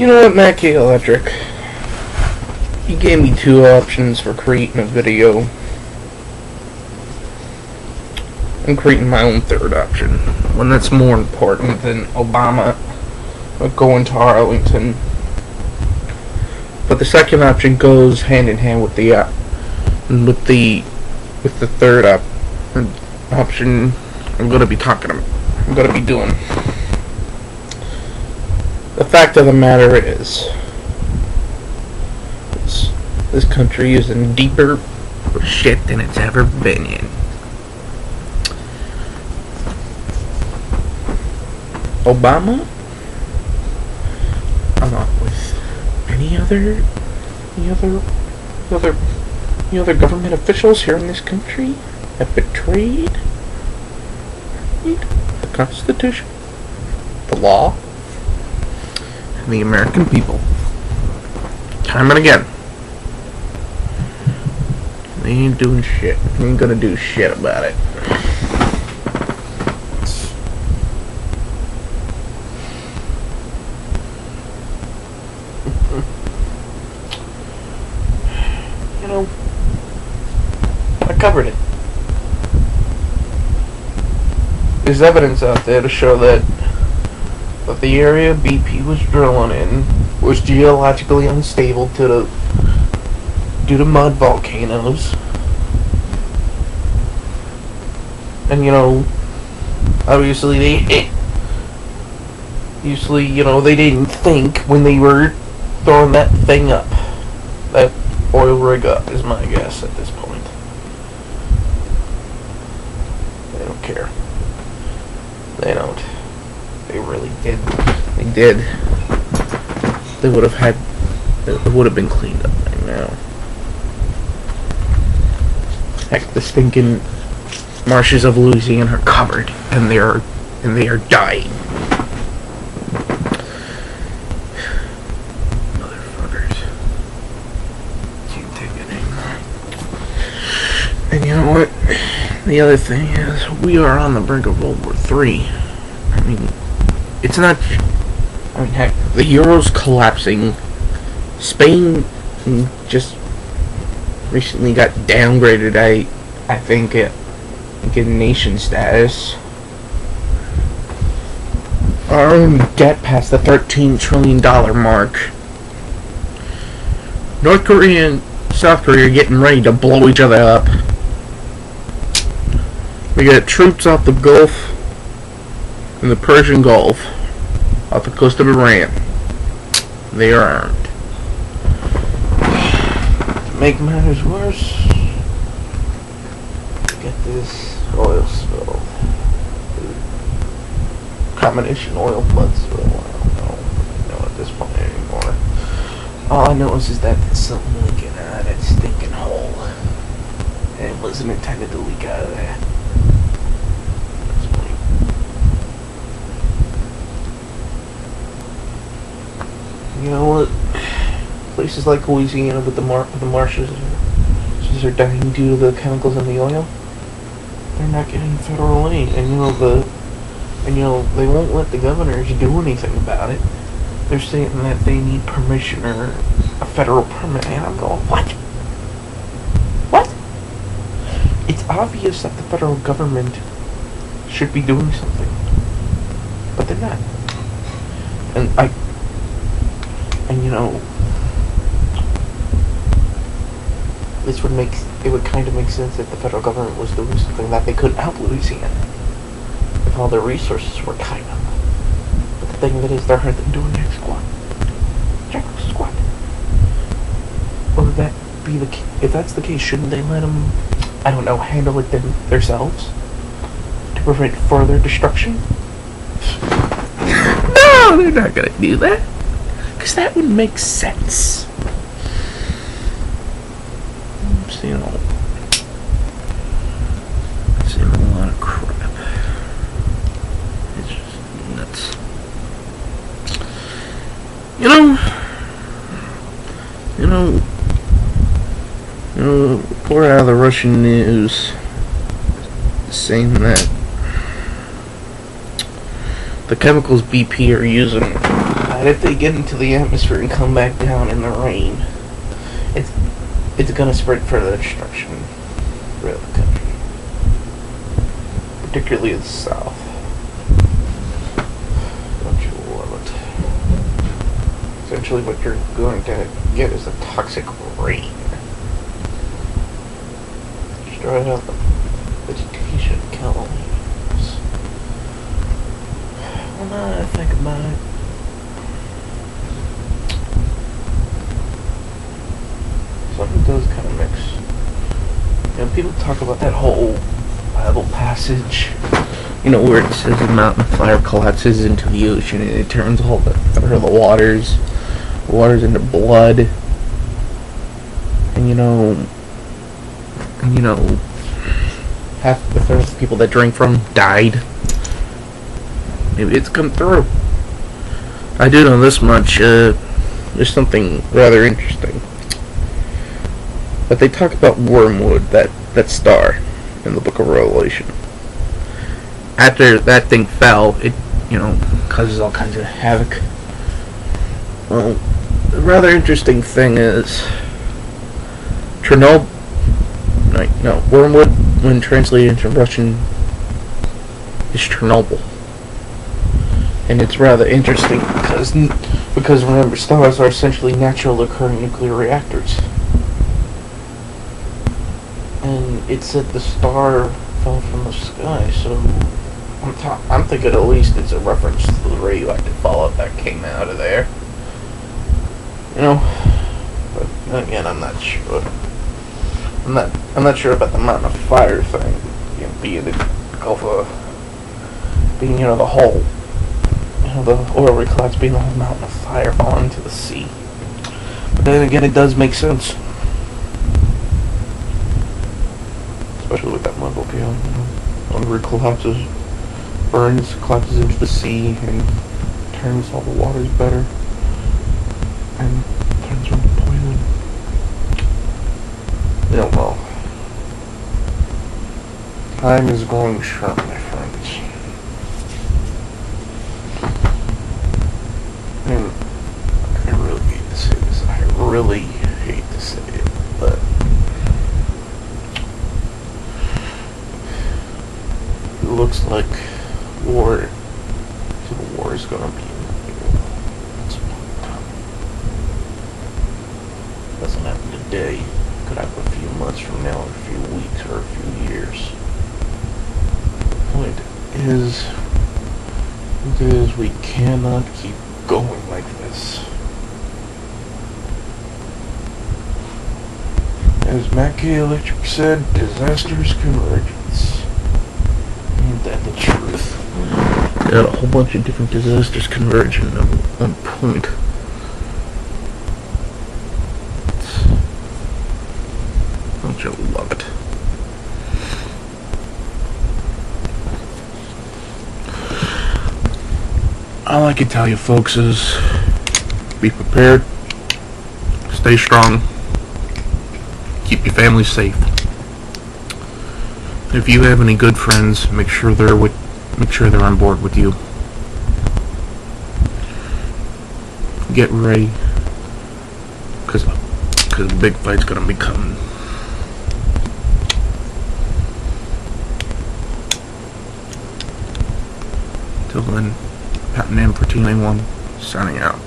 You know what, Matt K. Electric? He gave me two options for creating a video. I'm creating my own third option, one that's more important than Obama going to Arlington. But the second option goes hand in hand with the third option I'm going to be talking about. I'm going to be doing. The fact of the matter is, this country is in deeper shit than it's ever been in. Obama, along with any other government officials here in this country, have betrayed the Constitution, the law, and the American people. Time and again. They ain't doing shit. They ain't gonna do shit about it. You know, I covered it. There's evidence out there to show that the area BP was drilling in was geologically unstable due to mud volcanoes. And you know, obviously they didn't think when they were throwing that thing up, that oil rig up, is my guess at this point. They don't care. They don't. They really did. They did. They would have had. It would have been cleaned up by now. Heck, the stinking marshes of Louisiana are covered, and they are dying. Motherfuckers. Can't take it anymore. And you know what? The other thing is, we are on the brink of World War III. I mean, it's not. I mean, heck, the euro's collapsing. Spain just recently got downgraded, I think, in nation status. Our own debt passed the $13 trillion mark. North Korea and South Korea are getting ready to blow each other up. We got troops off the Gulf and the Persian Gulf off the coast of Iran. They are armed. To make matters worse, get this oil spill. Combination oil flood spill. I don't know at this point anymore. All I know is that there's something leaking out of that stinking hole. And it wasn't intended to leak out of there. You know what? Places like Louisiana with the marshes are dying due to the chemicals in the oil. They're not getting federal aid, and they won't let the governors do anything about it. They're saying that they need permission or a federal permit, and I'm going, what? What? It's obvious that the federal government should be doing something, but they're not. And you know, it would kind of make sense if the federal government was doing something that they could help Louisiana if all their resources were tied up. But the thing of it is, they're hardly doing jack squat. Or would that be the case? If that's the case, shouldn't they let them, I don't know, handle it themselves to prevent further destruction? No, they're not gonna do that. Because that would make sense. I'm seeing a lot of crap. It's just nuts. You know, report out of the Russian news saying that the chemicals BP are using that if they get into the atmosphere and come back down in the rain, it's gonna spread further destruction throughout the country, particularly the south. Don't you love it? Essentially, what you're going to get is a toxic rain. Destroy out the vegetation, kill the leaves. Well, now that I think about it, something does kind of mix. You know, people talk about that whole Bible passage, you know, where it says the mountain of fire collapses into the ocean and it turns all the waters into blood. And you know, half the first people that drank from died. Maybe it's come through. I do know this much. There's something rather interesting. But they talk about wormwood, that star, in the book of Revelation. After that thing fell, it, causes all kinds of havoc. Well, the rather interesting thing is wormwood, when translated into Russian, is Chernobyl. And it's rather interesting because remember, stars are essentially natural occurring nuclear reactors. And it said the star fell from the sky, so I'm thinking at least it's a reference to the radioactive fallout that came out of there. But again, I'm not sure. I'm not sure about the mountain of fire thing, being the whole, the oil rig collapse being the whole mountain of fire falling into the sea. But then again, it does make sense. Especially with that volcano, where it collapses, collapses into the sea, and turns all the waters better, and turns them poison. Well, time is going short, my friends. And I really hate to say this. I really hate to say it, but it looks like civil war is gonna be doesn't happen today. Could happen a few months from now, or a few weeks, or a few years. The point is we cannot keep going like this. As Matt K. Electric said, disasterous convergence. Ain't that the truth? Got a whole bunch of different disasters converging at one point. Don't you love it? All I can tell you, folks, is be prepared, stay strong, keep your family safe. If you have any good friends, make sure they're on board with you. Get ready, because the big fight's gonna be coming. Till then, Captain M for Team A1, signing out.